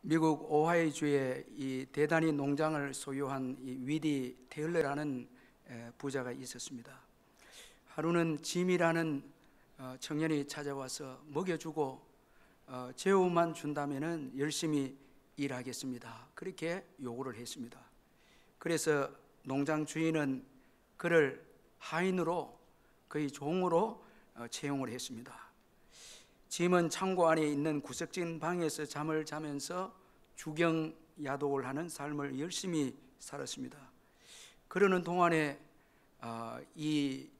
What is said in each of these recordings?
미국 오하이주에 이 대단히 농장을 소유한 이 위디 테일러라는 부자가 있었습니다. 하루는 짐이라는 청년이 찾아와서 먹여주고 재우만 준다면은 열심히 일하겠습니다. 그렇게 요구를 했습니다. 그래서 농장 주인은 그를 하인으로, 거의 종으로 채용을 했습니다. 짐은 창고 안에 있는 구석진 방에서 잠을 자면서 주경 야독을 하는 삶을 열심히 살았습니다. 그러는 동안에 이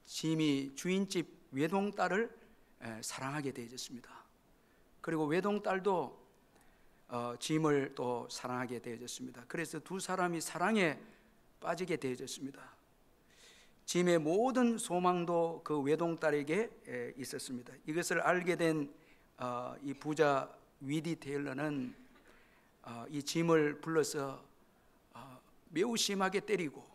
짐이 주인집 외동딸을 사랑하게 되어졌습니다. 그리고 외동딸도 짐을 또 사랑하게 되어졌습니다. 그래서 두 사람이 사랑에 빠지게 되어졌습니다. 짐의 모든 소망도 그 외동딸에게 있었습니다. 이것을 알게 된 이 부자 위디 테일러는 이 짐을 불러서 매우 심하게 때리고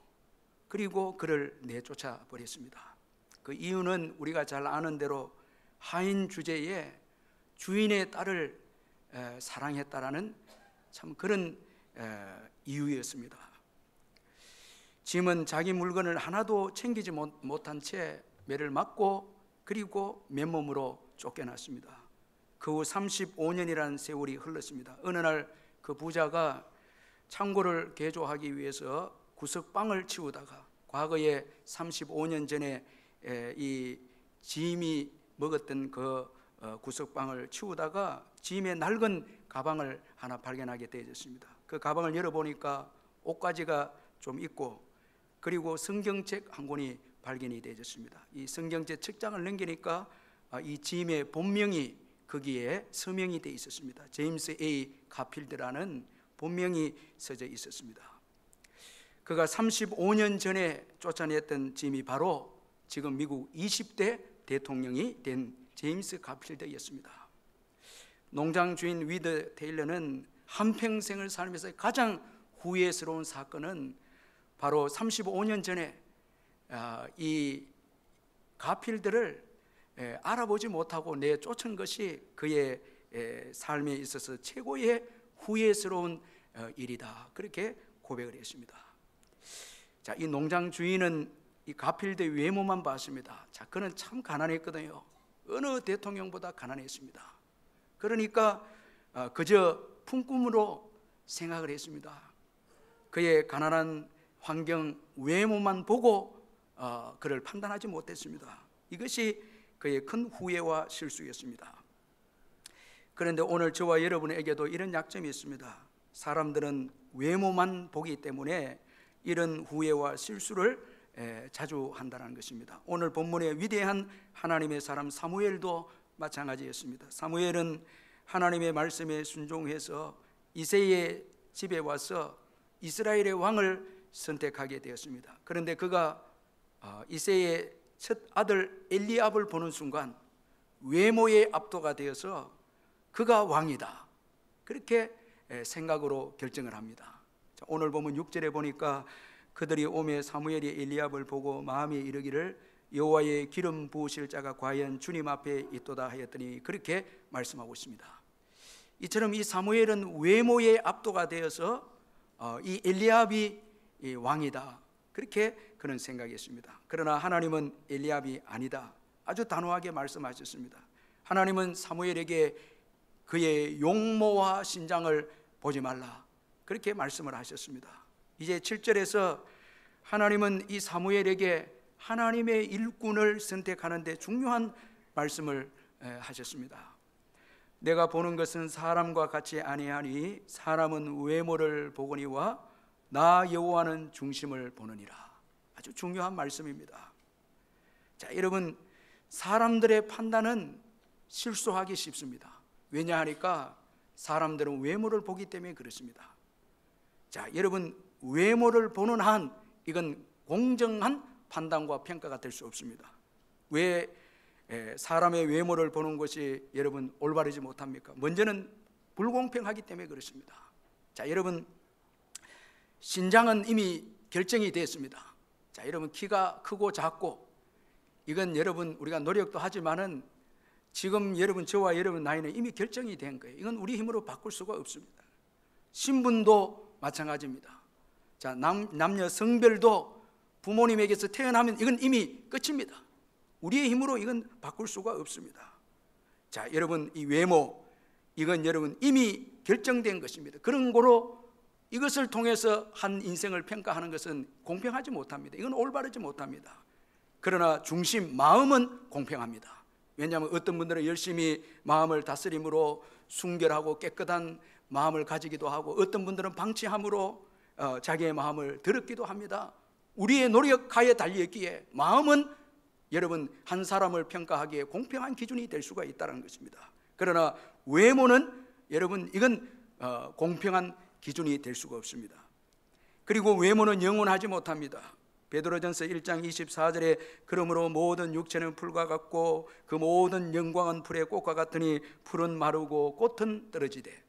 그리고 그를 내쫓아 버렸습니다. 그 이유는 우리가 잘 아는 대로 하인 주제에 주인의 딸을 사랑했다라는 참 그런 이유였습니다. 짐은 자기 물건을 하나도 챙기지 못한 채 매를 맞고 그리고 맨몸으로 쫓겨났습니다. 그 후 35년이라는 세월이 흘렀습니다. 어느 날 그 부자가 창고를 개조하기 위해서 구석방을 치우다가 과거에 35년 전에 이 짐이 먹었던 그 구석방을 치우다가 짐의 낡은 가방을 하나 발견하게 되었습니다. 그 가방을 열어보니까 옷가지가 좀 있고 그리고 성경책 한 권이 발견이 되었습니다. 이 성경책 책장을 넘기니까 이 짐의 본명이 거기에 서명이 되어 있었습니다. 제임스 A. 가필드라는 본명이 써져 있었습니다. 그가 35년 전에 쫓아냈던 짐이 바로 지금 미국 20대 대통령이 된 제임스 가필드였습니다. 농장 주인 위드 테일러는 한평생을 살면서 가장 후회스러운 사건은 바로 35년 전에 이 가필드를 알아보지 못하고 내쫓은 것이 그의 삶에 있어서 최고의 후회스러운 일이다. 그렇게 고백을 했습니다. 자, 이 농장 주인은 이 가필드 외모만 봤습니다. 자, 그는 참 가난했거든요. 어느 대통령보다 가난했습니다. 그러니까 그저 품꿈으로 생각을 했습니다. 그의 가난한 환경, 외모만 보고 그를 판단하지 못했습니다. 이것이 그의 큰 후회와 실수였습니다. 그런데 오늘 저와 여러분에게도 이런 약점이 있습니다. 사람들은 외모만 보기 때문에 이런 후회와 실수를 자주 한다는 것입니다. 오늘 본문의 위대한 하나님의 사람 사무엘도 마찬가지였습니다. 사무엘은 하나님의 말씀에 순종해서 이새의 집에 와서 이스라엘의 왕을 선택하게 되었습니다. 그런데 그가 이새의 첫 아들 엘리압을 보는 순간 외모에 압도가 되어서 그가 왕이다, 그렇게 생각으로 결정을 합니다. 자, 오늘 보면 6절에 보니까 그들이 오매 사무엘이 엘리압을 보고 마음에 이르기를 여호와의 기름 부으실 자가 과연 주님 앞에 있도다 하였더니 그렇게 말씀하고 있습니다. 이처럼 이 사무엘은 외모에 압도가 되어서 이 엘리압이 왕이다, 그렇게 그는 생각했습니다. 그러나 하나님은 엘리압이 아니다, 아주 단호하게 말씀하셨습니다. 하나님은 사무엘에게 그의 용모와 신장을 보지 말라, 그렇게 말씀을 하셨습니다. 이제 7절에서 하나님은 이 사무엘에게 하나님의 일꾼을 선택하는 데 중요한 말씀을 하셨습니다. 내가 보는 것은 사람과 같이 아니하니 사람은 외모를 보거니와 나 여호와는 중심을 보느니라. 아주 중요한 말씀입니다. 자, 여러분, 사람들의 판단은 실수하기 쉽습니다. 왜냐하니까 사람들은 외모를 보기 때문에 그렇습니다. 자, 여러분, 외모를 보는 한 이건 공정한 판단과 평가가 될 수 없습니다. 왜 사람의 외모를 보는 것이 여러분 올바르지 못합니까? 먼저는 불공평하기 때문에 그렇습니다. 자, 여러분, 신장은 이미 결정이 됐습니다. 자, 여러분, 키가 크고 작고 이건 여러분 우리가 노력도 하지만은 지금 여러분, 저와 여러분 나이는 이미 결정이 된 거예요. 이건 우리 힘으로 바꿀 수가 없습니다. 신분도 마찬가지입니다. 자, 남녀 성별도 부모님에게서 태어나면 이건 이미 끝입니다. 우리의 힘으로 이건 바꿀 수가 없습니다. 자, 여러분, 이 외모, 이건 여러분 이미 결정된 것입니다. 그런 거로 이것을 통해서 한 인생을 평가하는 것은 공평하지 못합니다. 이건 올바르지 못합니다. 그러나 중심, 마음은 공평합니다. 왜냐하면 어떤 분들은 열심히 마음을 다스림으로 순결하고 깨끗한 마음을 가지기도 하고, 어떤 분들은 방치함으로 자기의 마음을 더럽기도 합니다. 우리의 노력하에 달려있기에 마음은 여러분 한 사람을 평가하기에 공평한 기준이 될 수가 있다는 것입니다. 그러나 외모는 여러분 이건 공평한 기준이 될 수가 없습니다. 그리고 외모는 영원하지 못합니다. 베드로전서 1장 24절에 그러므로 모든 육체는 풀과 같고 그 모든 영광은 풀의 꽃과 같으니 풀은 마르고 꽃은 떨어지되.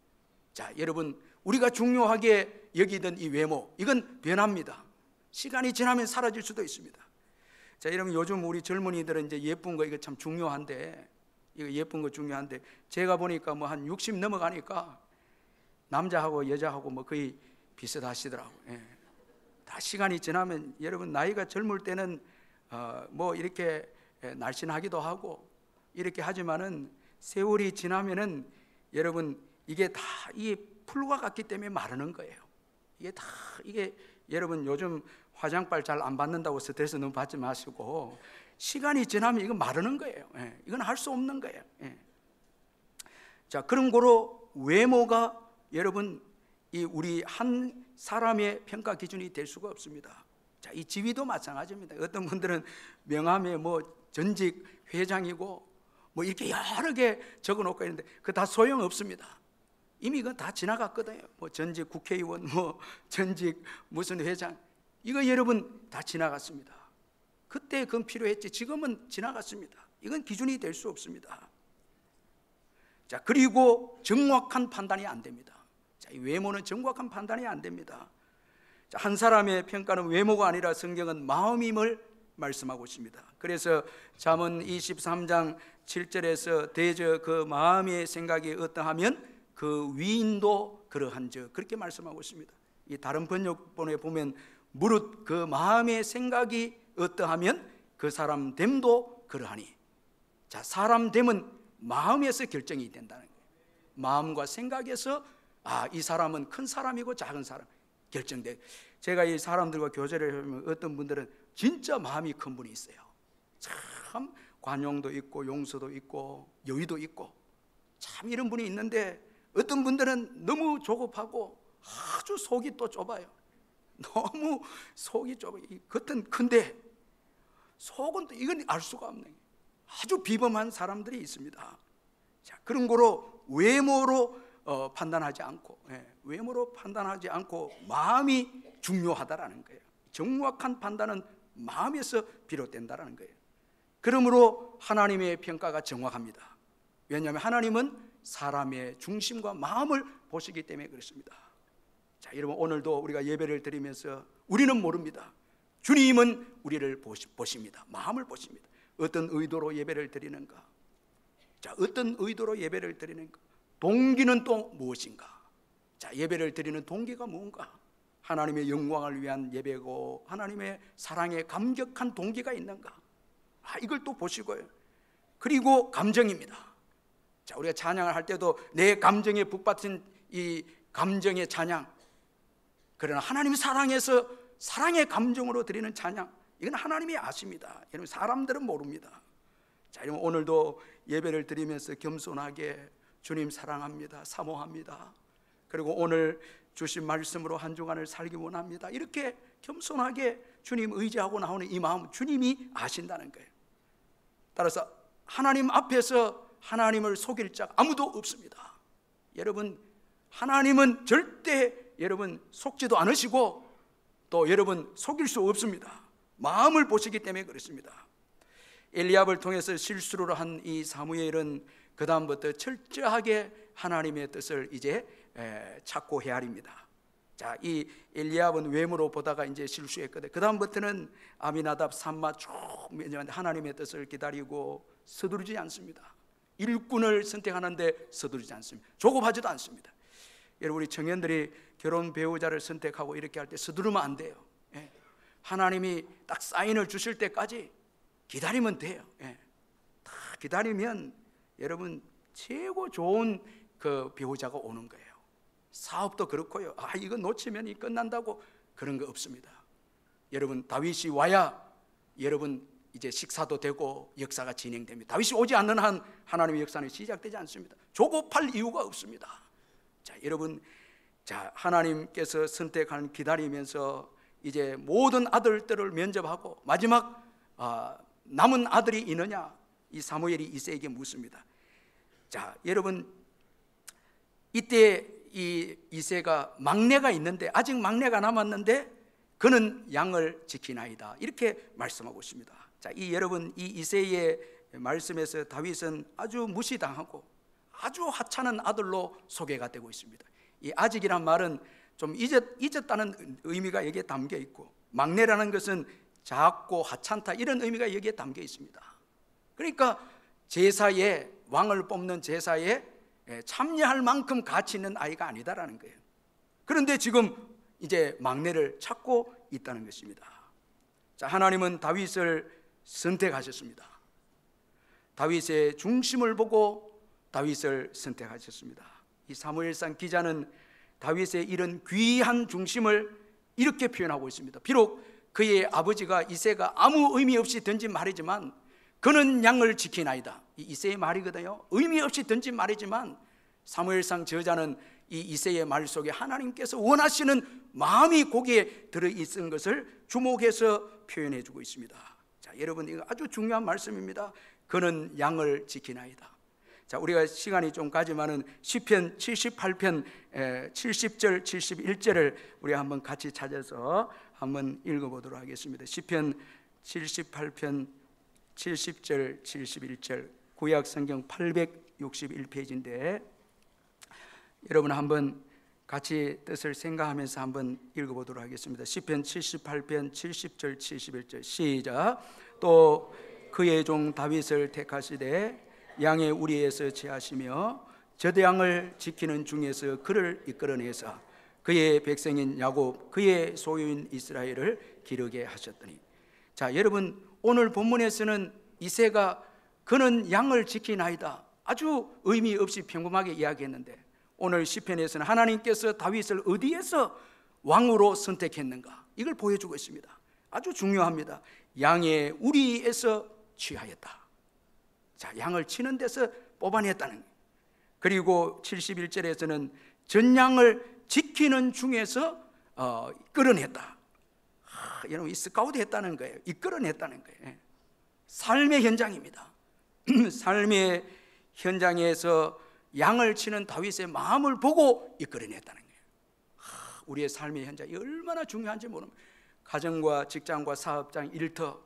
자, 여러분, 우리가 중요하게 여기던 이 외모, 이건 변합니다. 시간이 지나면 사라질 수도 있습니다. 자, 여러분, 요즘 우리 젊은이들은 이제 예쁜 거 이거 참 중요한데, 이거 예쁜 거 중요한데, 제가 보니까 뭐 한 60 넘어가니까 남자하고 여자하고 뭐 거의 비슷하시더라고요. 예. 다 시간이 지나면, 여러분 나이가 젊을 때는 뭐 이렇게 날씬하기도 하고 이렇게 하지만은 세월이 지나면은 여러분 이게 다 이 풀과 같기 때문에 마르는 거예요. 이게 여러분 요즘 화장빨 잘 안 받는다고 스트레스 너무 받지 마시고, 시간이 지나면 이건 마르는 거예요. 예. 이건 할 수 없는 거예요. 예. 자, 그런 거로 외모가 여러분 이 우리 한 사람의 평가 기준이 될 수가 없습니다. 자, 이 지위도 마찬가지입니다. 어떤 분들은 명함에 뭐 전직 회장이고 뭐 이렇게 여러 개 적어놓고 있는데 그 다 소용없습니다. 이미 그건 다 지나갔거든요. 뭐 전직 국회의원, 뭐 전직 무슨 회장, 이거 여러분 다 지나갔습니다. 그때 그건 필요했지 지금은 지나갔습니다. 이건 기준이 될 수 없습니다. 자, 그리고 정확한 판단이 안 됩니다. 자, 이 외모는 정확한 판단이 안 됩니다. 자, 한 사람의 평가는 외모가 아니라 성경은 마음임을 말씀하고 있습니다. 그래서 잠언 23장 7절에서 대저 그 마음의 생각이 어떠하면 그 위인도 그러한즉, 그렇게 말씀하고 있습니다. 이 다른 번역본에 보면 무릇 그 마음의 생각이 어떠하면 그 사람 됨도 그러하니. 자, 사람 됨은 마음에서 결정이 된다는 거예요. 마음과 생각에서 이 사람은 큰 사람이고 작은 사람 결정돼. 제가 이 사람들과 교제를 하면 어떤 분들은 진짜 마음이 큰 분이 있어요. 참 관용도 있고 용서도 있고 여의도 있고 참 이런 분이 있는데, 어떤 분들은 너무 조급하고 아주 속이 또 좁아요. 너무 속이 좁아요. 겉은 큰데 속은 또 이건 알 수가 없는 아주 비범한 사람들이 있습니다. 자, 그런 거로 외모로 판단하지 않고, 외모로 판단하지 않고 마음이 중요하다라는 거예요. 정확한 판단은 마음에서 비롯된다라는 거예요. 그러므로 하나님의 평가가 정확합니다. 왜냐하면 하나님은 사람의 중심과 마음을 보시기 때문에 그렇습니다. 자, 여러분, 오늘도 우리가 예배를 드리면서 우리는 모릅니다. 주님은 우리를 보십니다. 마음을 보십니다. 어떤 의도로 예배를 드리는가? 자, 어떤 의도로 예배를 드리는가? 동기는 또 무엇인가? 자, 예배를 드리는 동기가 뭔가? 하나님의 영광을 위한 예배고 하나님의 사랑에 감격한 동기가 있는가? 이걸 또 보시고요. 그리고 감정입니다. 자, 우리가 찬양을 할 때도 내 감정에 북받친 이 감정의 찬양, 그러나 하나님 사랑해서 사랑의 감정으로 드리는 찬양, 이건 하나님이 아십니다. 여러분, 사람들은 모릅니다. 자, 여러분, 오늘도 예배를 드리면서 겸손하게 주님 사랑합니다, 사모합니다, 그리고 오늘 주신 말씀으로 한 주간을 살기 원합니다, 이렇게 겸손하게 주님 의지하고 나오는 이 마음, 주님이 아신다는 거예요. 따라서 하나님 앞에서 하나님을 속일 자 아무도 없습니다. 여러분, 하나님은 절대 여러분 속지도 않으시고 또 여러분 속일 수 없습니다. 마음을 보시기 때문에 그렇습니다. 엘리압을 통해서 실수를 한 이 사무엘은 그 다음부터 철저하게 하나님의 뜻을 이제 찾고 헤아립니다. 자, 이 엘리압은 외모로 보다가 이제 실수했거든. 그 다음부터는 아미나답, 삼마 쭉 하나님의 뜻을 기다리고 서두르지 않습니다. 일꾼을 선택하는데 서두르지 않습니다. 조급하지도 않습니다. 여러분, 우리 청년들이 결혼 배우자를 선택하고 이렇게 할 때 서두르면 안 돼요. 예. 하나님이 딱 사인을 주실 때까지 기다리면 돼요. 예. 다 기다리면 여러분 최고 좋은 그 배우자가 오는 거예요. 사업도 그렇고요. 이거 놓치면 끝난다고 그런 거 없습니다. 여러분, 다윗이 와야 여러분 이제 식사도 되고 역사가 진행됩니다. 다윗이 오지 않는 한 하나님의 역사는 시작되지 않습니다. 조급할 이유가 없습니다. 자, 여러분, 자, 하나님께서 선택한 기다리면서 이제 모든 아들들을 면접하고 마지막 남은 아들이 있느냐, 이 사무엘이 이새에게 묻습니다. 자, 여러분, 이때 이 이새가 막내가 있는데, 아직 막내가 남았는데 그는 양을 지키나이다, 이렇게 말씀하고 있습니다. 자, 여러분, 이 이새의 말씀에서 다윗은 아주 무시당하고 아주 하찮은 아들로 소개가 되고 있습니다. 이 아직이란 말은 좀 잊었다는 의미가 여기에 담겨 있고, 막내라는 것은 작고 하찮다, 이런 의미가 여기에 담겨 있습니다. 그러니까 제사에, 왕을 뽑는 제사에 참여할 만큼 가치 있는 아이가 아니다라는 거예요. 그런데 지금 이제 막내를 찾고 있다는 것입니다. 자, 하나님은 다윗을 선택하셨습니다. 다윗의 중심을 보고 다윗을 선택하셨습니다. 이 사무엘상 기자는 다윗의 이런 귀한 중심을 이렇게 표현하고 있습니다. 비록 그의 아버지가 이새가 아무 의미 없이 던진 말이지만 그는 양을 지키나이다, 이 이새의 말이거든요. 의미 없이 던진 말이지만 사무엘상 저자는 이 이새의 말 속에 하나님께서 원하시는 마음이 거기에 들어있는 것을 주목해서 표현해 주고 있습니다. 자, 여러분, 이거 아주 중요한 말씀입니다. 그는 양을 지키나이다. 자, 우리가 시간이 좀 가지만은 시편 78편 70절 71절을 우리 한번 같이 찾아서 한번 읽어보도록 하겠습니다. 시편 78편 70절 71절, 구약 성경 861페이지인데 여러분 한번 같이 뜻을 생각하면서 한번 읽어보도록 하겠습니다. 시편 78편 70절 71절 시작. 또 그의 종 다윗을 택하시되 양의 우리에서 제하시며 저대양을 지키는 중에서 그를 이끌어내사 그의 백성인 야곱, 그의 소유인 이스라엘을 기르게 하셨더니. 자, 여러분, 오늘 본문에서는 이새가 그는 양을 지키나이다, 아주 의미 없이 평범하게 이야기했는데, 오늘 시편에서는 하나님께서 다윗을 어디에서 왕으로 선택했는가, 이걸 보여주고 있습니다. 아주 중요합니다. 양의 우리에서 취하였다. 자, 양을 치는 데서 뽑아냈다는 거예요. 그리고 71절에서는 전양을 지키는 중에서 이끌어냈다. 여러분, 이 스카우트 했다는 거예요. 이끌어냈다는 거예요. 삶의 현장입니다. 삶의 현장에서 양을 치는 다윗의 마음을 보고 이끌어냈다는 거예요. 우리의 삶의 현장이 얼마나 중요한지 모릅니다. 가정과 직장과 사업장, 일터,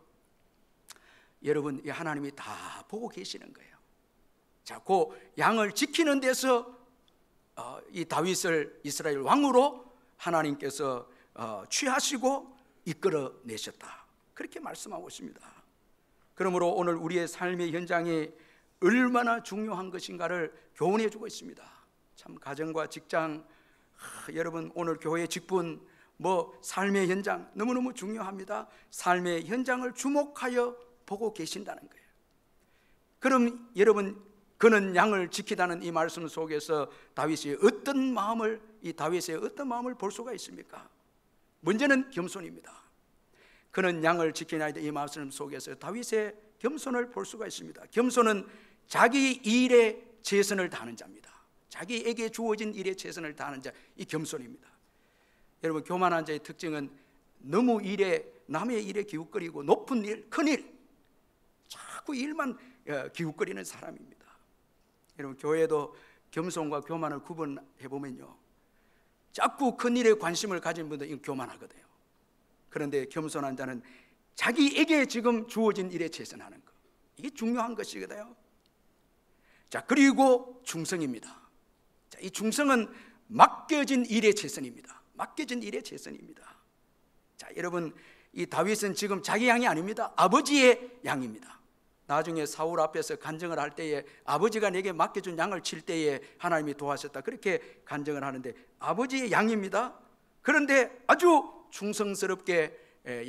여러분, 이 하나님이 다 보고 계시는 거예요. 자, 그 양을 지키는 데서 이 다윗을 이스라엘 왕으로 하나님께서 취하시고 이끌어내셨다, 그렇게 말씀하고 있습니다. 그러므로 오늘 우리의 삶의 현장이 얼마나 중요한 것인가를 교훈해 주고 있습니다. 참, 가정과 직장, 여러분, 오늘 교회 직분, 삶의 현장 너무너무 중요합니다. 삶의 현장을 주목하여 보고 계신다는 거예요. 그럼 여러분, 그는 양을 지키다는 이 말씀 속에서 다윗의 어떤 마음을 볼 수가 있습니까? 먼저는 겸손입니다. 그는 양을 지키나이다, 이 말씀 속에서 다윗의 겸손을 볼 수가 있습니다. 겸손은 자기 일에 최선을 다하는 자입니다. 자기에게 주어진 일에 최선을 다하는 자, 이 겸손입니다. 여러분, 교만한 자의 특징은 너무 남의 일에 기웃거리고 높은 일, 큰 일, 자꾸 일만 기웃거리는 사람입니다. 여러분, 교회도 겸손과 교만을 구분해 보면요, 자꾸 큰 일에 관심을 가진 분들은 교만하거든요. 그런데 겸손한 자는 자기에게 지금 주어진 일에 최선하는 것, 이게 중요한 것이거든요. 자, 그리고 충성입니다. 자, 이 충성은 맡겨진 일에 최선입니다. 맡겨진 일에 최선입니다. 자, 여러분, 이 다윗은 지금 자기 양이 아닙니다. 아버지의 양입니다. 나중에 사울 앞에서 간증을 할 때에 아버지가 내게 맡겨준 양을 칠 때에 하나님이 도와셨다, 그렇게 간증을 하는데 아버지의 양입니다. 그런데 아주 충성스럽게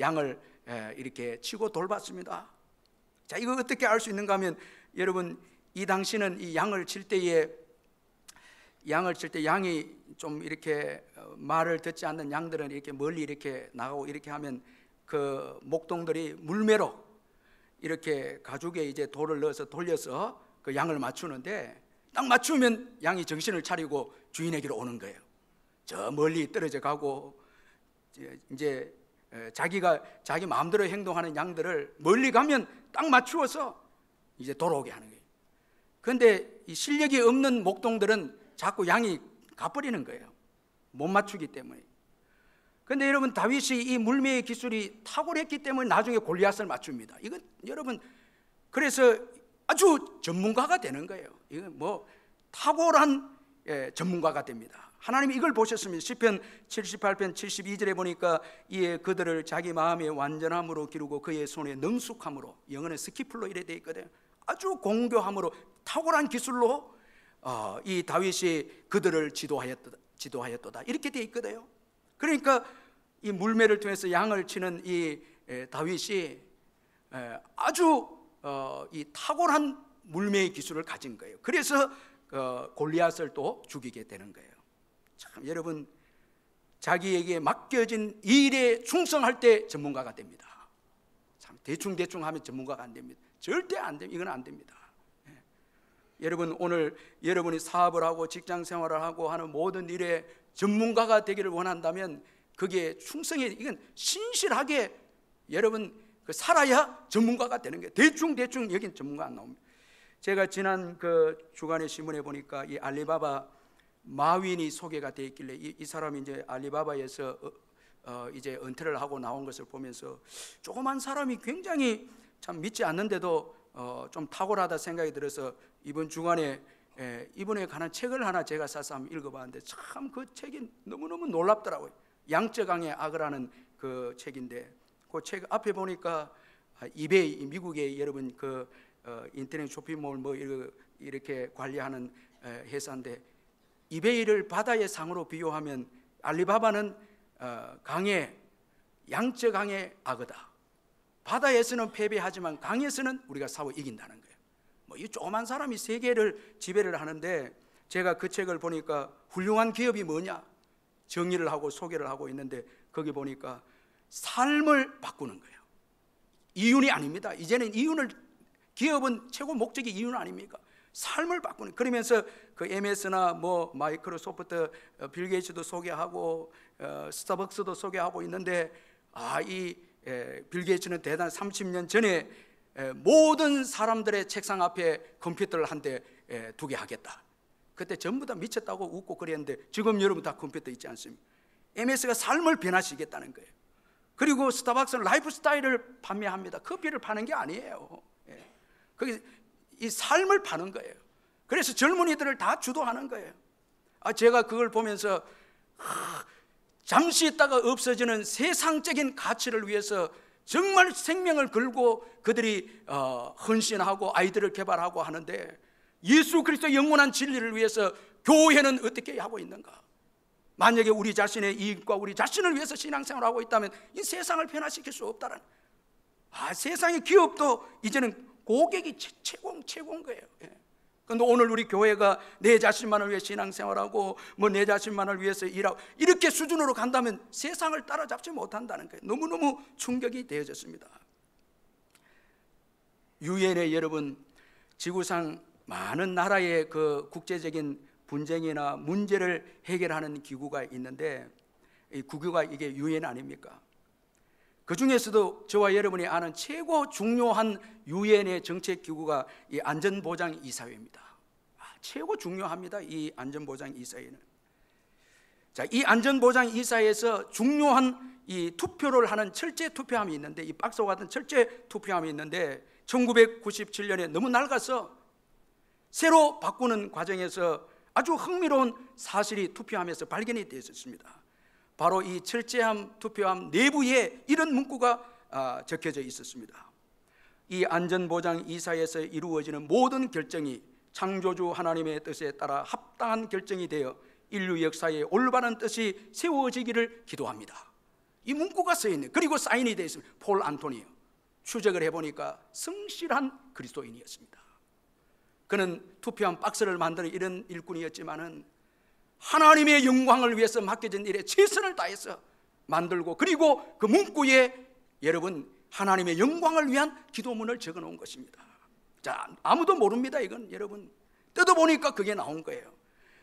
양을 이렇게 치고 돌봤습니다. 자, 이거 어떻게 알 수 있는가 하면, 여러분, 이 당시는 이 양을 칠 때 양이 좀 이렇게 말을 듣지 않는 양들은 이렇게 멀리 이렇게 나가고 이렇게 하면 그 목동들이 물매로 이렇게 가죽에 이제 돌을 넣어서 돌려서 그 양을 맞추는데, 딱 맞추면 양이 정신을 차리고 주인에게로 오는 거예요. 저 멀리 떨어져 가고 이제 자기 마음대로 행동하는 양들을 멀리 가면 딱 맞추어서 이제 돌아오게 하는 거예요. 그런데 이 실력이 없는 목동들은 자꾸 양이 가버리는 거예요, 못 맞추기 때문에. 그런데 여러분, 다윗이 이 물매의 기술이 탁월했기 때문에 나중에 골리앗을 맞춥니다. 이건 여러분, 그래서 아주 전문가가 되는 거예요. 이건 뭐 탁월한 전문가가 됩니다. 하나님이 이걸 보셨습니다. 시편 78편 72절에 보니까 이에 그들을 자기 마음의 완전함으로 기르고 그의 손의 능숙함으로, 영어는 스키플로 이래 돼 있거든요. 아주 공교함으로 탁월한 기술로 이 다윗이 그들을 지도하였도다 이렇게 돼 있거든요. 그러니까 이 물매를 통해서 양을 치는 이 다윗이 아주 이 탁월한 물매의 기술을 가진 거예요. 그래서 골리앗을 또 죽이게 되는 거예요. 참, 여러분, 자기에게 맡겨진 일에 충성할 때 전문가가 됩니다. 참, 대충 하면 전문가가 안 됩니다. 절대 안 됩니다. 이건 안 됩니다. 여러분, 오늘 여러분이 사업을 하고 직장 생활을 하고 하는 모든 일에 전문가가 되기를 원한다면 그게 충성이, 이건 신실하게 여러분 살아야 전문가가 되는 거예요. 대충 여긴 전문가 안 나옵니다. 제가 지난 그 주간의 신문에 보니까 이 알리바바 마윈이 소개가 되어 있길래 이 사람이 이제 알리바바에서 이제 은퇴를 하고 나온 것을 보면서 조그만 사람이 굉장히 참 믿지 않는데도 좀 탁월하다 생각이 들어서 이번 주간에 이분에 관한 책을 하나 제가 사서 한번 읽어봤는데 참 그 책이 너무너무 놀랍더라고요. 양적강의 악을 그 책인데, 그 책 앞에 보니까 이베이, 미국의 여러분 그 인터넷 쇼핑몰 뭐 이렇게 관리하는 회사인데, 이베이를 바다의 상으로 비유하면 알리바바는 양적강의 악어다. 바다에서는 패배하지만 강에서는 우리가 싸워 이긴다는 거예요. 뭐 이 조그만 사람이 세계를 지배를 하는데, 제가 그 책을 보니까 훌륭한 기업이 뭐냐 정의를 하고 소개를 하고 있는데, 거기 보니까 삶을 바꾸는 거예요. 이윤이 아닙니다. 이제는 기업은 최고 목적이 이윤 아닙니까? 삶을 바꾸는. 그러면서 그 MS나 뭐 마이크로소프트, 빌 게이츠도 소개하고 스타벅스도 소개하고 있는데, 이 빌 게이츠는 대단 30년 전에 모든 사람들의 책상 앞에 컴퓨터를 한 대 두게 하겠다. 그때 전부 다 미쳤다고 웃고 그랬는데 지금 여러분 다 컴퓨터 있지 않습니까? MS가 삶을 변화시키겠다는 거예요. 그리고 스타벅스는 라이프 스타일을 판매합니다. 커피를 파는 게 아니에요. 거기 이 삶을 파는 거예요. 그래서 젊은이들을 다 주도하는 거예요. 제가 그걸 보면서 잠시 있다가 없어지는 세상적인 가치를 위해서 정말 생명을 걸고 그들이 헌신하고 아이들을 개발하고 하는데, 예수 그리스도의 영원한 진리를 위해서 교회는 어떻게 하고 있는가? 만약에 우리 자신의 이익과 우리 자신을 위해서 신앙생활을 하고 있다면 이 세상을 변화시킬 수 없다는, 세상의 기업도 이제는 고객이 최고인 거예요. 그런데 오늘 우리 교회가 내 자신만을 위해 신앙생활하고 뭐 내 자신만을 위해서 일하고 이렇게 수준으로 간다면 세상을 따라잡지 못한다는 거예요. 너무너무 충격이 되어졌습니다. 유엔에 여러분, 지구상 많은 나라의 그 국제적인 분쟁이나 문제를 해결하는 기구가 있는데, 이 기구가 이게 유엔 아닙니까? 그 중에서도 저와 여러분이 아는 최고 중요한 유엔의 정책 기구가 이 안전보장이사회입니다. 최고 중요합니다. 이 안전보장이사회는. 자, 이 안전보장이사회에서 중요한 이 투표를 하는 철제 투표함이 있는데, 이 박스와 같은 철제 투표함이 있는데 1997년에 너무 낡아서 새로 바꾸는 과정에서 아주 흥미로운 사실이 투표함에서 발견이 되었습니다. 바로 이 철제함 투표함 내부에 이런 문구가 적혀져 있었습니다. 이 안전보장 이사회에서 이루어지는 모든 결정이 창조주 하나님의 뜻에 따라 합당한 결정이 되어 인류 역사에 올바른 뜻이 세워지기를 기도합니다. 이 문구가 써있네. 그리고 사인이 되어 있습니다. 폴 안토니오. 추적을 해보니까 성실한 그리스도인이었습니다. 그는 투표한 박스를 만드는 이런 일꾼이었지만은 하나님의 영광을 위해서 맡겨진 일에 최선을 다해서 만들고, 그리고 그 문구에 여러분 하나님의 영광을 위한 기도문을 적어 놓은 것입니다. 자, 아무도 모릅니다. 이건 여러분 뜯어보니까 그게 나온 거예요.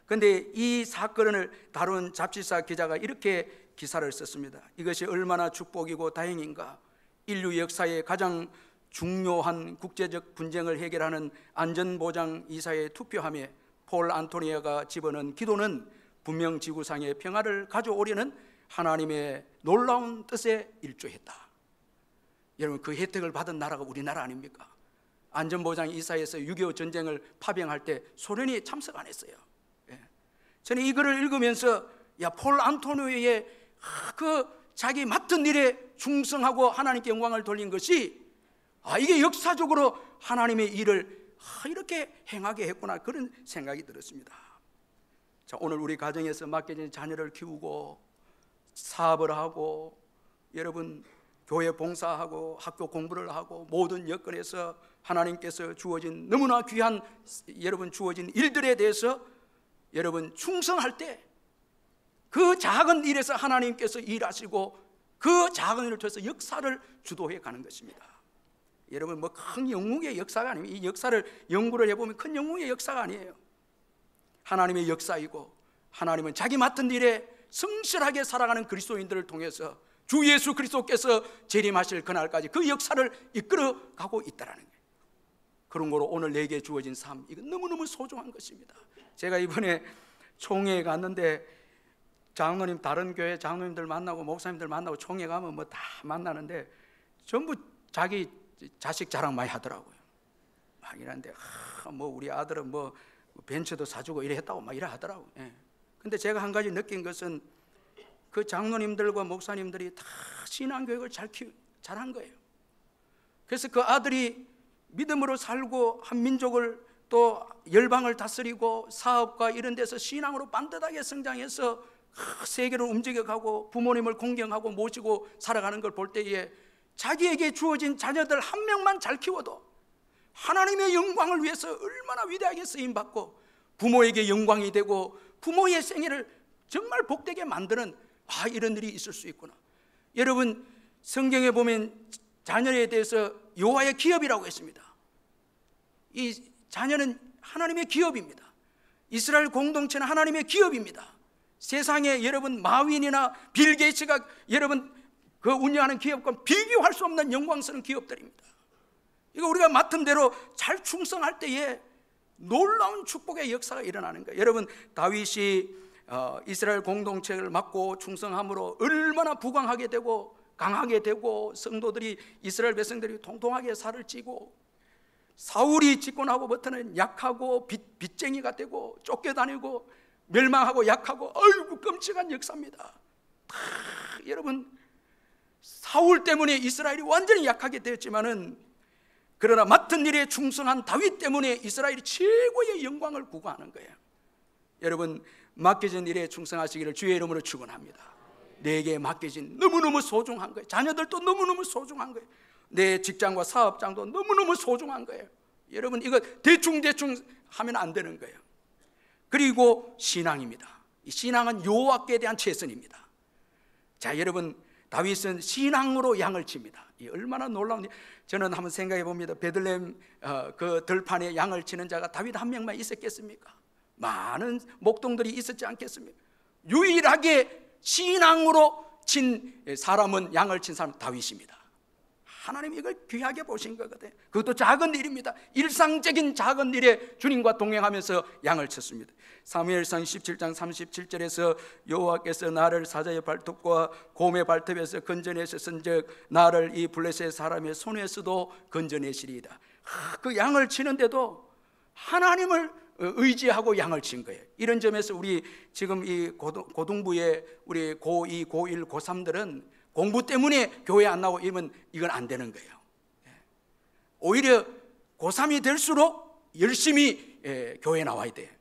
그런데 이 사건을 다룬 잡지사 기자가 이렇게 기사를 썼습니다. 이것이 얼마나 축복이고 다행인가. 인류 역사의 가장 중요한 국제적 분쟁을 해결하는 안전보장 이사회에 투표하며 폴 안토니오가 집어넣은 기도는 분명 지구상의 평화를 가져오려는 하나님의 놀라운 뜻에 일조했다. 여러분, 그 혜택을 받은 나라가 우리나라 아닙니까? 안전보장 이사회에서 6.25 전쟁을 파병할 때 소련이 참석 안 했어요. 저는 이 글을 읽으면서 폴 안토니오의 그 자기 맡은 일에 충성하고 하나님께 영광을 돌린 것이 이게 역사적으로 하나님의 일을 이렇게 행하게 했구나, 그런 생각이 들었습니다. 자, 오늘 우리 가정에서 맡겨진 자녀를 키우고 사업을 하고 여러분 교회 봉사하고 학교 공부를 하고 모든 여건에서 하나님께서 주어진 너무나 귀한 여러분 주어진 일들에 대해서 여러분 충성할 때 그 작은 일에서 하나님께서 일하시고 그 작은 일을 통해서 역사를 주도해 가는 것입니다. 여러분 뭐 큰 영웅의 역사가 아닙니다. 이 역사를 연구를 해보면 큰 영웅의 역사가 아니에요. 하나님의 역사이고, 하나님은 자기 맡은 일에 성실하게 살아가는 그리스도인들을 통해서 주 예수 그리스도께서 재림하실 그날까지 그 역사를 이끌어가고 있다는 거예요. 그런 거로 오늘 내게 주어진 삶, 이건 너무너무 소중한 것입니다. 제가 이번에 총회에 갔는데 장로님, 다른 교회 장로님들 만나고 목사님들 만나고 총회 가면 뭐 다 만나는데 전부 자기 자식 자랑 많이 하더라고요. 막 이러는데 뭐 우리 아들은 뭐 벤츠도 사주고 이래 했다고 막 이래 하더라고요. 근데 제가 한 가지 느낀 것은 그 장로님들과 목사님들이 다 신앙교육을 잘한 거예요. 그래서 그 아들이 믿음으로 살고 한 민족을 또 열방을 다스리고 사업과 이런 데서 신앙으로 반듯하게 성장해서 세계를 움직여가고 부모님을 공경하고 모시고 살아가는 걸 볼 때에 자기에게 주어진 자녀들 한 명만 잘 키워도 하나님의 영광을 위해서 얼마나 위대하게 쓰임받고 부모에게 영광이 되고 부모의 생애를 정말 복되게 만드는 이런 일이 있을 수 있구나. 여러분 성경에 보면 자녀에 대해서 여호와의 기업이라고 했습니다. 이 자녀는 하나님의 기업입니다. 이스라엘 공동체는 하나님의 기업입니다. 세상에 여러분 마윈이나 빌 게이츠가 여러분 그 운영하는 기업과 비교할 수 없는 영광스러운 기업들입니다. 이거 우리가 맡은 대로 잘 충성할 때에 놀라운 축복의 역사가 일어나는 거예요. 여러분 다윗이 이스라엘 공동체를 맡고 충성함으로 얼마나 부강하게 되고 강하게 되고 성도들이 이스라엘 백성들이 통통하게 살을 찌고, 사울이 집권하고부터는 약하고 빚쟁이가 되고 쫓겨다니고 멸망하고 약하고 아이고 끔찍한 역사입니다. 여러분 사울 때문에 이스라엘이 완전히 약하게 되었지만은 그러나 맡은 일에 충성한 다윗 때문에 이스라엘이 최고의 영광을 구가하는 거예요. 여러분 맡겨진 일에 충성하시기를 주의 이름으로 축원합니다. 내게 맡겨진 너무너무 소중한 거예요. 자녀들도 너무너무 소중한 거예요. 내 직장과 사업장도 너무너무 소중한 거예요. 여러분 이거 대충 하면 안 되는 거예요. 그리고 신앙입니다. 이 신앙은 여호와께 대한 최선입니다. 자, 여러분 다윗은 신앙으로 양을 칩니다. 이 얼마나 놀라운지 저는 한번 생각해 봅니다. 베들레헴 그 들판에 양을 치는 자가 다윗 한 명만 있었겠습니까? 많은 목동들이 있었지 않겠습니까? 유일하게 신앙으로 친 사람은, 양을 친 사람은 다윗입니다. 하나님이 이걸 귀하게 보신 거거든요. 그것도 작은 일입니다. 일상적인 작은 일에 주님과 동행하면서 양을 쳤습니다. 사무엘상 17장 37절에서 여호와께서 나를 사자의 발톱과 곰의 발톱에서 건져내셨은즉 나를 이 블레셋 사람의 손에서도 건져내시리이다. 그 양을 치는데도 하나님을 의지하고 양을 친 거예요. 이런 점에서 우리 지금 이 고등부의 우리 고2, 고1, 고3들은 공부 때문에 교회 안 나오고 이건 안 되는 거예요. 오히려 고3이 될수록 열심히 교회에 나와야 돼.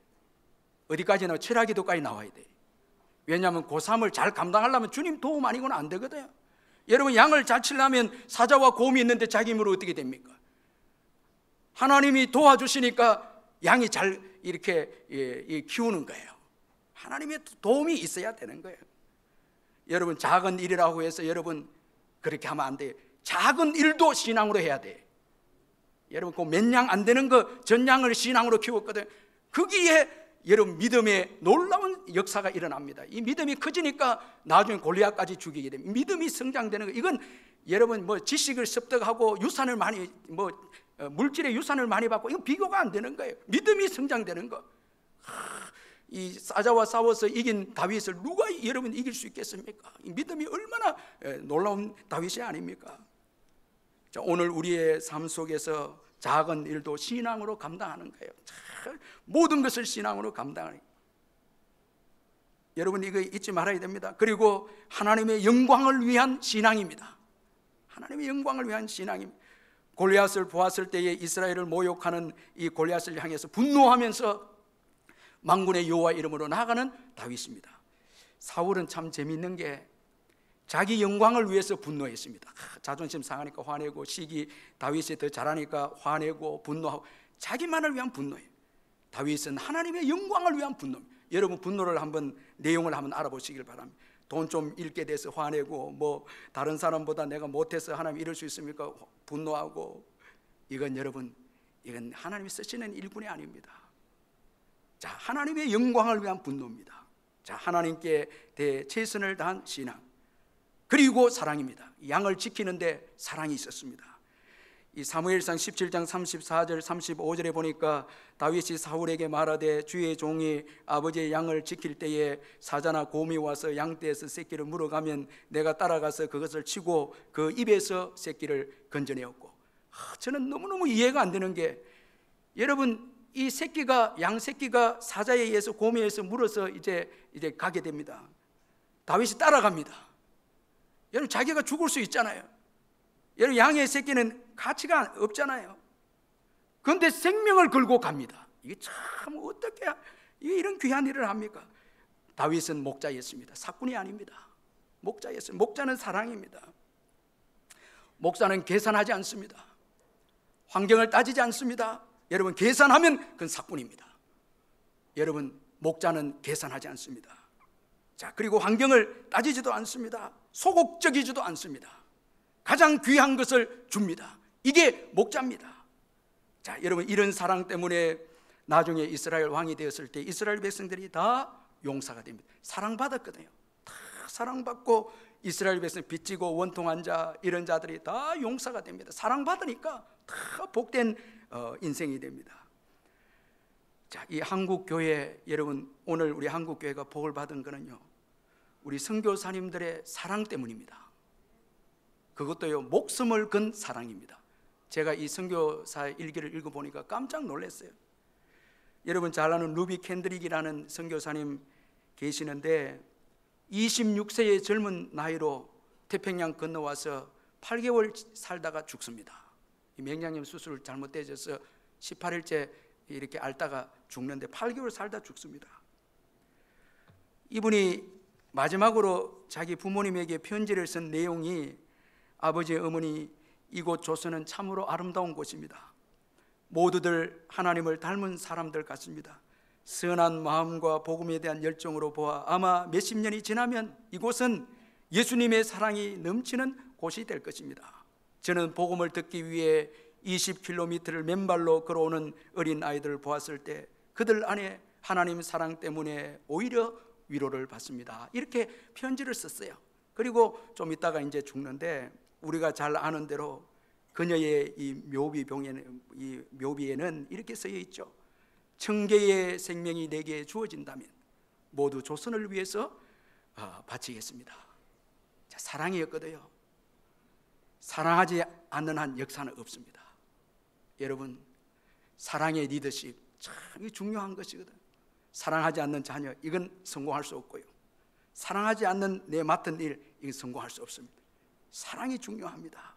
어디까지나 철학기도까지 나와야 돼. 왜냐하면 고3을 잘 감당하려면 주님 도움 아니고는 안 되거든요. 여러분, 양을 잘 치려면 사자와 곰이 있는데 자기 힘으로 어떻게 됩니까? 하나님이 도와주시니까 양이 잘 이렇게 키우는 거예요. 하나님의 도움이 있어야 되는 거예요. 여러분, 작은 일이라고 해서 여러분 그렇게 하면 안 돼요. 작은 일도 신앙으로 해야 돼. 여러분, 그 몇 양 안 되는 거 전양을 신앙으로 키웠거든. 거기에 여러분 믿음의 놀라운 역사가 일어납니다. 이 믿음이 커지니까 나중에 골리앗까지 죽이게 됩니다. 믿음이 성장되는 거. 이건 여러분 뭐 지식을 습득하고 유산을 많이 물질의 유산을 많이 받고 이거 비교가 안 되는 거예요. 믿음이 성장되는 거. 이 사자와 싸워서 이긴 다윗을 누가 여러분 이길 수 있겠습니까? 이 믿음이 얼마나 놀라운 다윗이 아닙니까? 자, 오늘 우리의 삶 속에서 작은 일도 신앙으로 감당하는 거예요. 모든 것을 신앙으로 감당하는 거예요. 여러분, 이거 잊지 말아야 됩니다. 그리고 하나님의 영광을 위한 신앙입니다. 하나님의 영광을 위한 신앙입니다. 골리앗을 보았을 때에 이스라엘을 모욕하는 이 골리앗을 향해서 분노하면서 만군의 여호와 이름으로 나아가는 다윗입니다. 사울은 참 재미있는 게 자기 영광을 위해서 분노했습니다. 자존심 상하니까 화내고, 시기 다윗이 더 잘하니까 화내고 분노하고, 자기만을 위한 분노예요. 다윗은 하나님의 영광을 위한 분노입니다. 여러분, 분노를 한번 내용을 한번 알아보시길 바랍니다. 돈 좀 잃게 돼서 화내고, 뭐 다른 사람보다 내가 못해서 하나님 이럴 수 있습니까? 분노하고. 이건 여러분, 이건 하나님이 쓰시는 일꾼이 아닙니다. 자, 하나님의 영광을 위한 분노입니다. 자, 하나님께 최선을 다한 신앙, 그리고 사랑입니다. 양을 지키는데 사랑이 있었습니다. 이 사무엘상 17장 34절 35절에 보니까 다윗이 사울에게 말하되 주의 종이 아버지의 양을 지킬 때에 사자나 곰이 와서 양떼에서 새끼를 물어가면 내가 따라가서 그것을 치고 그 입에서 새끼를 건져내었고. 저는 너무너무 이해가 안 되는 게, 여러분, 이 새끼가, 양 새끼가 사자에 의해서 곰에 의해서 물어서 이제 가게 됩니다. 다윗이 따라갑니다. 여러분, 자기가 죽을 수 있잖아요. 여러분, 양의 새끼는 가치가 없잖아요. 그런데 생명을 걸고 갑니다. 이게 참 어떻게 이런 귀한 일을 합니까? 다윗은 목자였습니다. 사꾼이 아닙니다. 목자였어요. 목자는 사랑입니다. 목자는 계산하지 않습니다. 환경을 따지지 않습니다. 여러분, 계산하면 그건 사꾼입니다. 여러분, 목자는 계산하지 않습니다. 자, 그리고 환경을 따지지도 않습니다. 소극적이지도 않습니다. 가장 귀한 것을 줍니다. 이게 목자입니다. 자, 여러분, 이런 사랑 때문에 나중에 이스라엘 왕이 되었을 때 이스라엘 백성들이 다 용사가 됩니다. 사랑받았거든요. 다 사랑받고 이스라엘 백성 빚지고 원통한 자, 이런 자들이 다 용사가 됩니다. 사랑받으니까 다 복된 인생이 됩니다. 자, 이 한국교회, 여러분, 오늘 우리 한국교회가 복을 받은 거는요, 우리 선교사님들의 사랑 때문입니다. 그것도요, 목숨을 건 사랑입니다. 제가 이 선교사 일기를 읽어보니까 깜짝 놀랐어요. 여러분 잘 아는 루비 캔드릭이라는 선교사님 계시는데 26세의 젊은 나이로 태평양 건너와서 8개월 살다가 죽습니다. 맹장염 수술을 잘못되어서 18일째 이렇게 앓다가 죽는데 8개월 살다 죽습니다. 이분이 마지막으로 자기 부모님에게 편지를 쓴 내용이, 아버지, 어머니, 이곳 조선은 참으로 아름다운 곳입니다. 모두들 하나님을 닮은 사람들 같습니다. 선한 마음과 복음에 대한 열정으로 보아 아마 몇십 년이 지나면 이곳은 예수님의 사랑이 넘치는 곳이 될 것입니다. 저는 복음을 듣기 위해 20km를 맨발로 걸어오는 어린 아이들을 보았을 때 그들 안에 하나님 사랑 때문에 오히려 위로를 받습니다. 이렇게 편지를 썼어요. 그리고 좀 있다가 이제 죽는데, 우리가 잘 아는 대로 그녀의 이 묘비에는 이렇게 쓰여 있죠. 천개의 생명이 내게 주어진다면 모두 조선을 위해서 바치겠습니다. 자, 사랑이었거든요. 사랑하지 않는 한 역사는 없습니다. 여러분, 사랑의 리더십 참 중요한 것이거든. 사랑하지 않는 자녀, 이건 성공할 수 없고요. 사랑하지 않는 내 맡은 일, 이건 성공할 수 없습니다. 사랑이 중요합니다.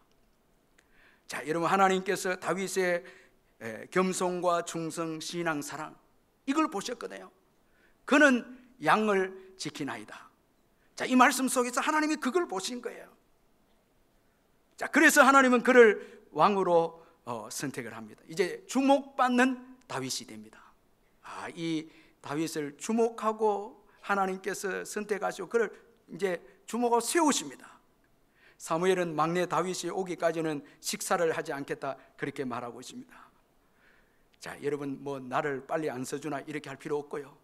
자, 여러분, 하나님께서 다윗의 겸손과 충성, 신앙, 사랑, 이걸 보셨거든요. 그는 양을 지키나이다. 자, 이 말씀 속에서 하나님이 그걸 보신 거예요. 자, 그래서 하나님은 그를 왕으로 선택을 합니다. 이제 주목받는 다윗이 됩니다. 이 다윗을 주목하고 하나님께서 선택하시고 그를 이제 주목하고 세우십니다. 사무엘은 막내 다윗이 오기까지는 식사를 하지 않겠다, 그렇게 말하고 있습니다. 자, 여러분, 뭐 나를 빨리 안 써주나 이렇게 할 필요 없고요.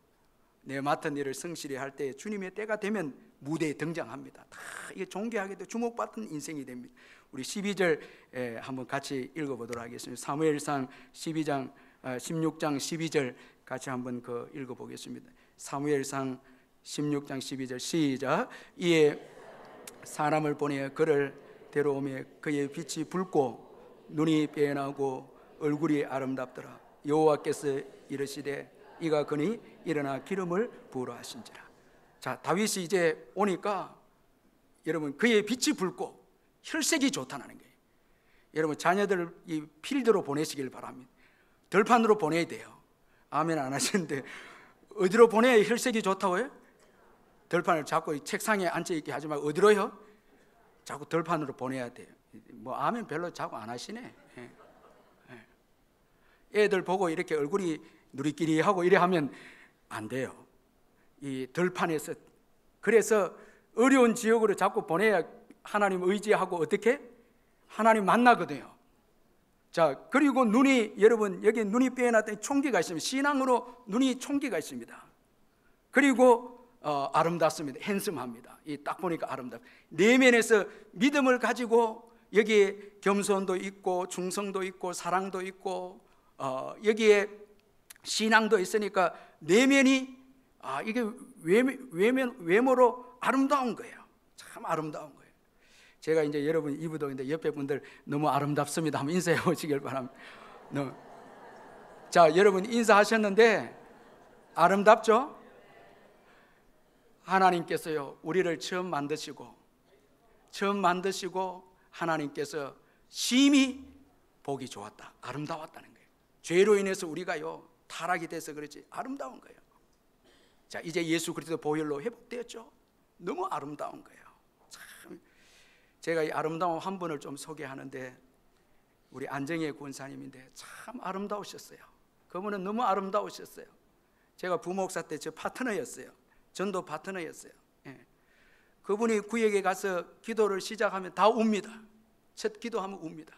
내 맡은 일을 성실히 할 때 주님의 때가 되면 무대에 등장합니다. 다 이게 존귀하게 주목받는 인생이 됩니다. 우리 12절 한번 같이 읽어보도록 하겠습니다. 사무엘상 16장 12절 같이 한번 읽어보겠습니다. 사무엘상 16장 12절 시작. 이에 사람을 보내 그를 데려오매 그의 빛이 붉고 눈이 빼어나고 얼굴이 아름답더라. 여호와께서 이르시되 이가 그니 일어나 기름을 부으라 하신지라. 자, 다윗이 이제 오니까 여러분, 그의 빛이 붉고 혈색이 좋다는 거예요. 여러분, 자녀들 이 필드로 보내시길 바랍니다. 들판으로 보내야 돼요. 아멘 안 하시는데 어디로 보내야 혈색이 좋다고요? 들판을 자꾸 책상에 앉아있게 하지 말고 어디로요? 자꾸 들판으로 보내야 돼요. 뭐 아멘 별로 자꾸 안 하시네. 애들 보고 이렇게 얼굴이 누리끼리 하고 이래 하면 안 돼요. 이 들판에서, 그래서 어려운 지역으로 자꾸 보내야 하나님 의지하고 어떻게? 하나님 만나거든요. 자, 그리고 눈이, 여러분 여기 눈이 빼어났더니 총기가 있습니다. 신앙으로 눈이 총기가 있습니다. 그리고 아름답습니다. 핸섬합니다. 이 딱 보니까 아름답. 내면에서 믿음을 가지고 여기에 겸손도 있고 충성도 있고 사랑도 있고 여기에 신앙도 있으니까 내면이 이게 외모로 아름다운 거예요. 참 아름다운 거예요. 제가 이제 여러분 이부동인데 옆에 분들 너무 아름답습니다 한번 인사해 보시길 바랍니다. 자, 여러분 인사하셨는데 아름답죠? 하나님께서요 우리를 처음 만드시고 하나님께서 심히 보기 좋았다, 아름다웠다는 거예요. 죄로 인해서 우리가요 타락이 돼서 그렇지 아름다운 거예요. 자, 이제 예수 그리스도 보혈로 회복되었죠. 너무 아름다운 거예요. 참, 제가 이 아름다운 한 분을 좀 소개하는데 우리 안정혜 권사님인데 참 아름다우셨어요. 그분은 너무 아름다우셨어요. 제가 부목사 때 저 파트너였어요. 전도 파트너였어요. 그분이 구역에 가서 기도를 시작하면 다 웁니다. 첫 기도하면 웁니다.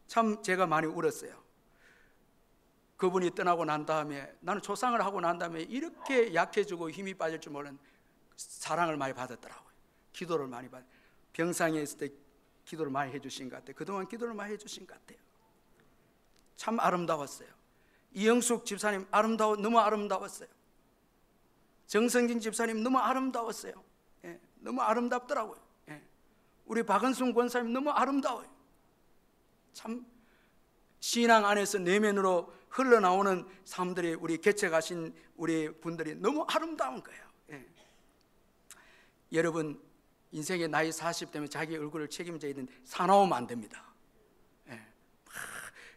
참 제가 많이 울었어요. 그분이 떠나고 난 다음에, 나는 초상을 하고 난 다음에 이렇게 약해지고 힘이 빠질 줄 몰랐는데 사랑을 많이 받았더라고요. 기도를 많이 받았어요. 병상에 있을 때 기도를 많이 해주신 것 같아요. 그동안 기도를 많이 해주신 것 같아요. 참 아름다웠어요. 이영숙 집사님 너무 아름다웠어요. 정성진 집사님 너무 아름다웠어요. 너무 아름답더라고요. 우리 박은순 권사님 너무 아름다워요. 참 신앙 안에서 내면으로 흘러나오는 사람들이, 우리 개척하신 우리 분들이 너무 아름다운 거예요. 여러분 인생의 나이 40되면 자기 얼굴을 책임져야 되는데 사나우면 안 됩니다.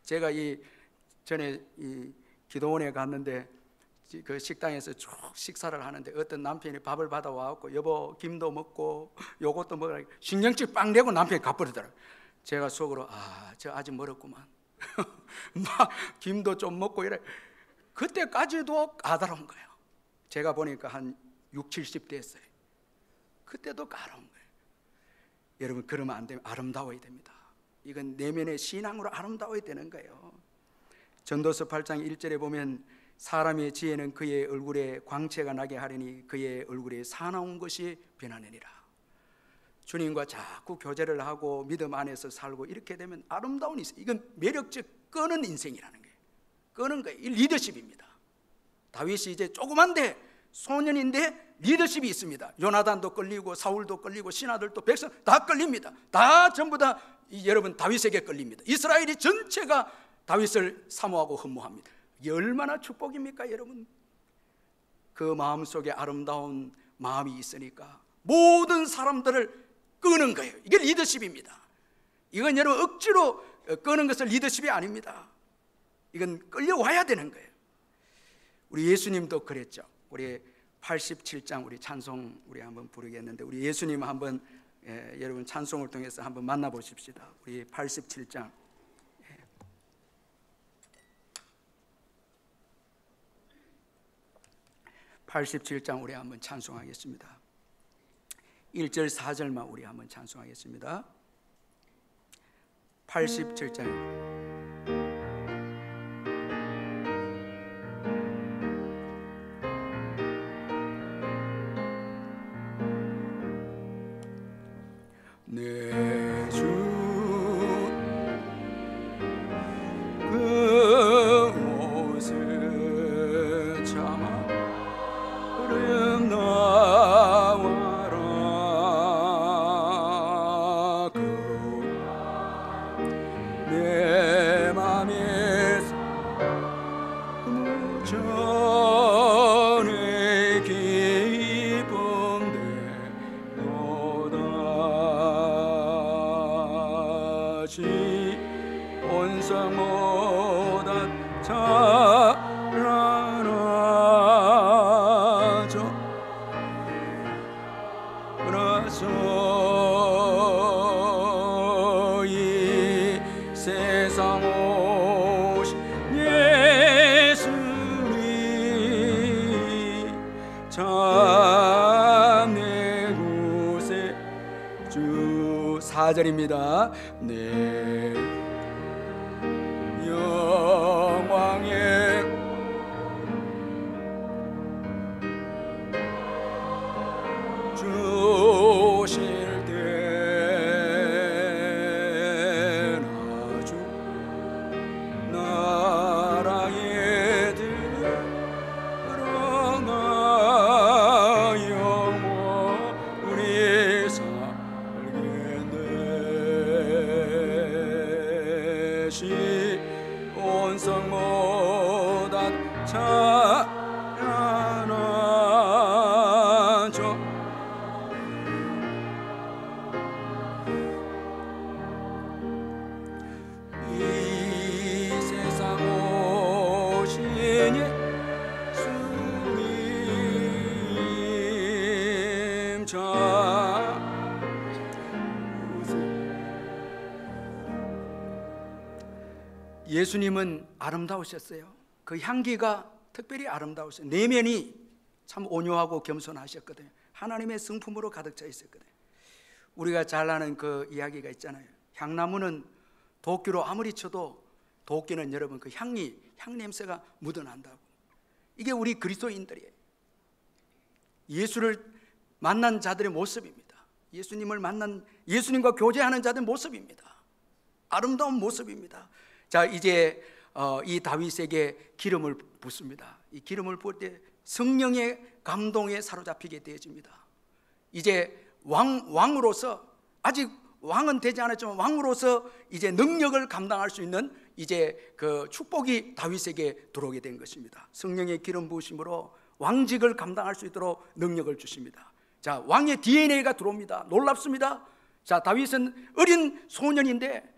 제가 전에 기도원에 갔는데 그 식당에서 쭉 식사를 하는데 어떤 남편이 밥을 받아와갖고 여보 김도 먹고 요것도 먹으라 신경질 빵 내고 남편이 가버리더라고요. 제가 속으로 저 아직 멀었구만. 막 김도 좀 먹고 이래. 그때까지도 까다로운 거예요. 제가 보니까 한 60, 70대 했어요. 그때도 까다로운 거예요. 여러분 그러면 안 되면 아름다워야 됩니다. 이건 내면의 신앙으로 아름다워야 되는 거예요. 전도서 8장 1절에 보면 사람의 지혜는 그의 얼굴에 광채가 나게 하려니 그의 얼굴에 사나운 것이 변하느니라. 주님과 자꾸 교제를 하고 믿음 안에서 살고 이렇게 되면 아름다운 인생, 이건 매력적 끄는 인생이라는 거예요. 끄는 거예요. 이 리더십입니다. 다윗이 이제 조그만데 소년인데 리더십이 있습니다. 요나단도 끌리고 사울도 끌리고 신하들도 백성 다 끌립니다. 다 전부 다 여러분 다윗에게 끌립니다. 이스라엘이 전체가 다윗을 사모하고 흠모합니다. 이게 얼마나 축복입니까 여러분? 그 마음속에 아름다운 마음이 있으니까 모든 사람들을 끄는 거예요. 이게 리더십입니다. 이건 여러분 억지로 끄는 것은 리더십이 아닙니다. 이건 끌려와야 되는 거예요. 우리 예수님도 그랬죠. 우리 87장 우리 찬송 우리 한번 부르겠는데, 우리 예수님 한번 여러분 찬송을 통해서 한번 만나보십시다. 우리 87장 87장 우리 한번 찬송하겠습니다. 1절 4절만 우리 한번 찬송하겠습니다. 87장 내 주 그곳에 참 나와라. 내 맘에 무전의 기쁨 내노다지 온상 못한 자라나죠. 그래서 이 세상 오신 예수님 참 내 곳에 주 4절입니다. 내 영광의 주실 때 나주 나라에 들어가 영원히 살게 되시 온성 못한 자라나죠. 이 세상 오신 예수님 참 예수님은 아름다우셨어요. 그 향기가 특별히 아름다우셨어요. 내면이 참 온유하고 겸손하셨거든요. 하나님의 성품으로 가득 차 있었거든요. 우리가 잘 아는 그 이야기가 있잖아요. 향나무는 도끼로 아무리 쳐도 도끼는 여러분 그 향 냄새가 묻어난다고. 이게 우리 그리스도인들이에요. 예수를 만난 자들의 모습입니다. 예수님을 만난, 예수님과 교제하는 자들의 모습입니다. 아름다운 모습입니다. 자, 이제 이 다윗에게 기름을 붓습니다. 이 기름을 부을 때 성령의 감동에 사로잡히게 되어집니다. 이제 왕으로서, 아직 왕은 되지 않았지만 왕으로서 이제 능력을 감당할 수 있는 이제 그 축복이 다윗에게 들어오게 된 것입니다. 성령의 기름 부으심으로 왕직을 감당할 수 있도록 능력을 주십니다. 자, 왕의 DNA가 들어옵니다. 놀랍습니다. 자, 다윗은 어린 소년인데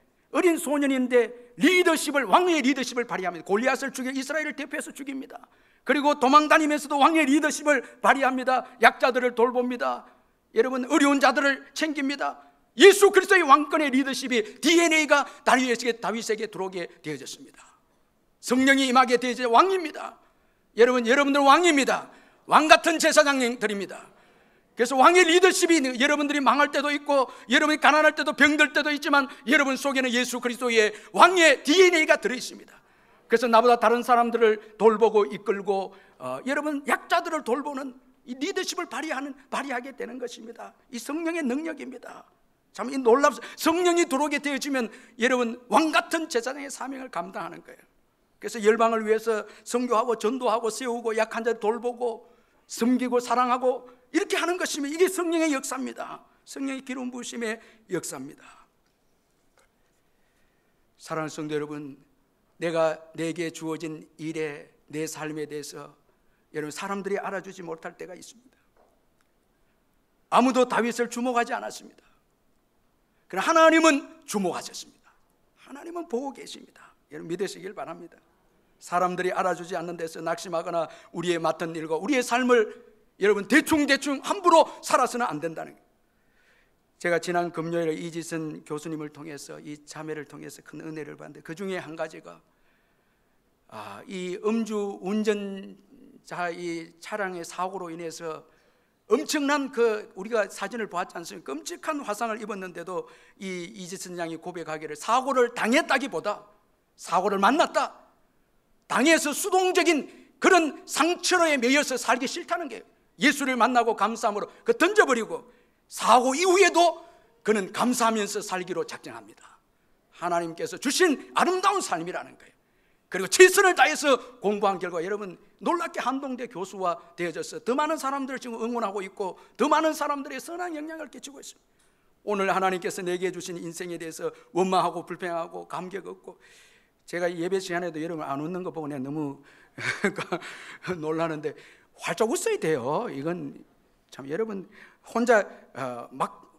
리더십을, 왕의 리더십을 발휘합니다. 골리앗을 죽여 이스라엘을 대표해서 죽입니다. 그리고 도망다니면서도 왕의 리더십을 발휘합니다. 약자들을 돌봅니다. 여러분, 어려운 자들을 챙깁니다. 예수 그리스도의 왕권의 리더십이 DNA가 다윗에게 들어오게 되어졌습니다. 성령이 임하게 되어져 왕입니다. 여러분들 왕입니다. 왕 같은 제사장님들입니다. 그래서 왕의 리더십이, 여러분들이 망할 때도 있고 여러분이 가난할 때도 병들 때도 있지만 여러분 속에는 예수 그리스도의 왕의 DNA가 들어있습니다. 그래서 나보다 다른 사람들을 돌보고 이끌고 여러분 약자들을 돌보는 이 리더십을 발휘하게 되는 것입니다. 이 성령의 능력입니다. 참 이 놀랍습니다. 성령이 들어오게 되어지면 여러분 왕같은 제사장의 사명을 감당하는 거예요. 그래서 열방을 위해서 선교하고 전도하고 세우고 약한 자를 돌보고 섬기고 사랑하고 이렇게 하는 것이면 이게 성령의 역사입니다. 성령의 기름 부으심의 역사입니다. 사랑하는 성도 여러분, 내게 주어진 일에, 내 삶에 대해서 여러분 사람들이 알아주지 못할 때가 있습니다. 아무도 다윗을 주목하지 않았습니다. 그러나 하나님은 주목하셨습니다. 하나님은 보고 계십니다. 여러분 믿으시길 바랍니다. 사람들이 알아주지 않는 데서 낙심하거나 우리의 맡은 일과 우리의 삶을 여러분 대충 함부로 살아서는 안 된다는 거예요. 제가 지난 금요일에 이지선 교수님을 통해서 이 자매를 통해서 큰 은혜를 받는데 그 중에 한 가지가 이 음주 운전자 이 차량의 사고로 인해서 엄청난 우리가 사진을 보았지 않습니까? 끔찍한 화상을 입었는데도 이 이지선 양이 고백하기를 사고를 당했다기보다 사고를 만났다, 당해서 수동적인 그런 상처로에 매여서 살기 싫다는 거예요. 예수를 만나고 감사함으로 던져버리고 사고 이후에도 그는 감사하면서 살기로 작정합니다. 하나님께서 주신 아름다운 삶이라는 거예요. 그리고 최선을 다해서 공부한 결과 여러분 놀랍게 한동대 교수와 되어져서 더 많은 사람들을 지금 응원하고 있고 더 많은 사람들의 선한 영향을 끼치고 있습니다. 오늘 하나님께서 내게 주신 인생에 대해서 원망하고 불평하고 감격 없고, 제가 예배 시간에도 여러분 안 웃는 거 보고 내가 너무 놀라는데 활짝 웃어야 돼요. 이건 참 여러분 혼자 막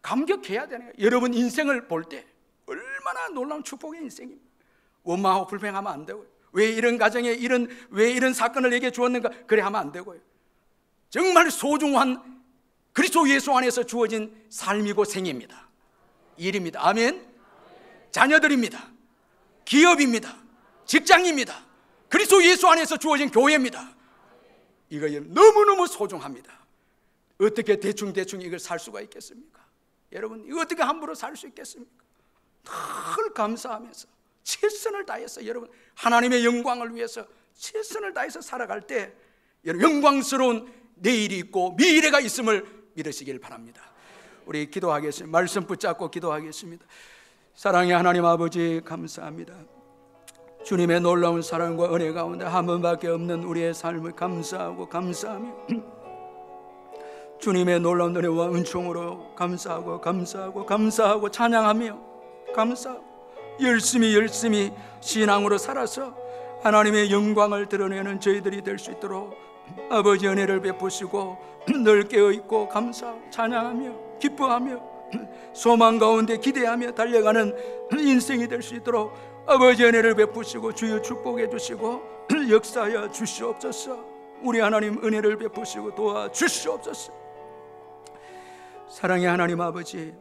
감격해야 되는 거예요. 여러분 인생을 볼 때 얼마나 놀라운 축복의 인생입니다. 원망하고 불평하면 안 되고요. 왜 이런 가정에 왜 이런 사건을 내게 주었는가 그래 하면 안 되고요. 정말 소중한 그리스도 예수 안에서 주어진 삶이고 생입니다. 일입니다. 아멘. 자녀들입니다. 기업입니다. 직장입니다. 그리스도 예수 안에서 주어진 교회입니다. 이거 너무너무 소중합니다. 어떻게 대충 이걸 살 수가 있겠습니까? 여러분 이거 어떻게 함부로 살 수 있겠습니까? 늘 감사하면서 최선을 다해서 여러분 하나님의 영광을 위해서 최선을 다해서 살아갈 때 여러분 영광스러운 내일이 있고 미래가 있음을 믿으시길 바랍니다. 우리 기도하겠습니다. 말씀 붙잡고 기도하겠습니다. 사랑의 하나님 아버지 감사합니다. 주님의 놀라운 사랑과 은혜 가운데 한 번밖에 없는 우리의 삶을 감사하고 감사하며 주님의 놀라운 은혜와 은총으로 감사하고 찬양하며 감사하고 열심히 신앙으로 살아서 하나님의 영광을 드러내는 저희들이 될 수 있도록 아버지 은혜를 베푸시고 늘 깨어있고 감사하고 찬양하며 기뻐하며 소망 가운데 기대하며 달려가는 인생이 될 수 있도록 아버지 은혜를 베푸시고 주여 축복해 주시고 역사하여 주시옵소서. 우리 하나님 은혜를 베푸시고 도와주시옵소서. 사랑의 하나님 아버지,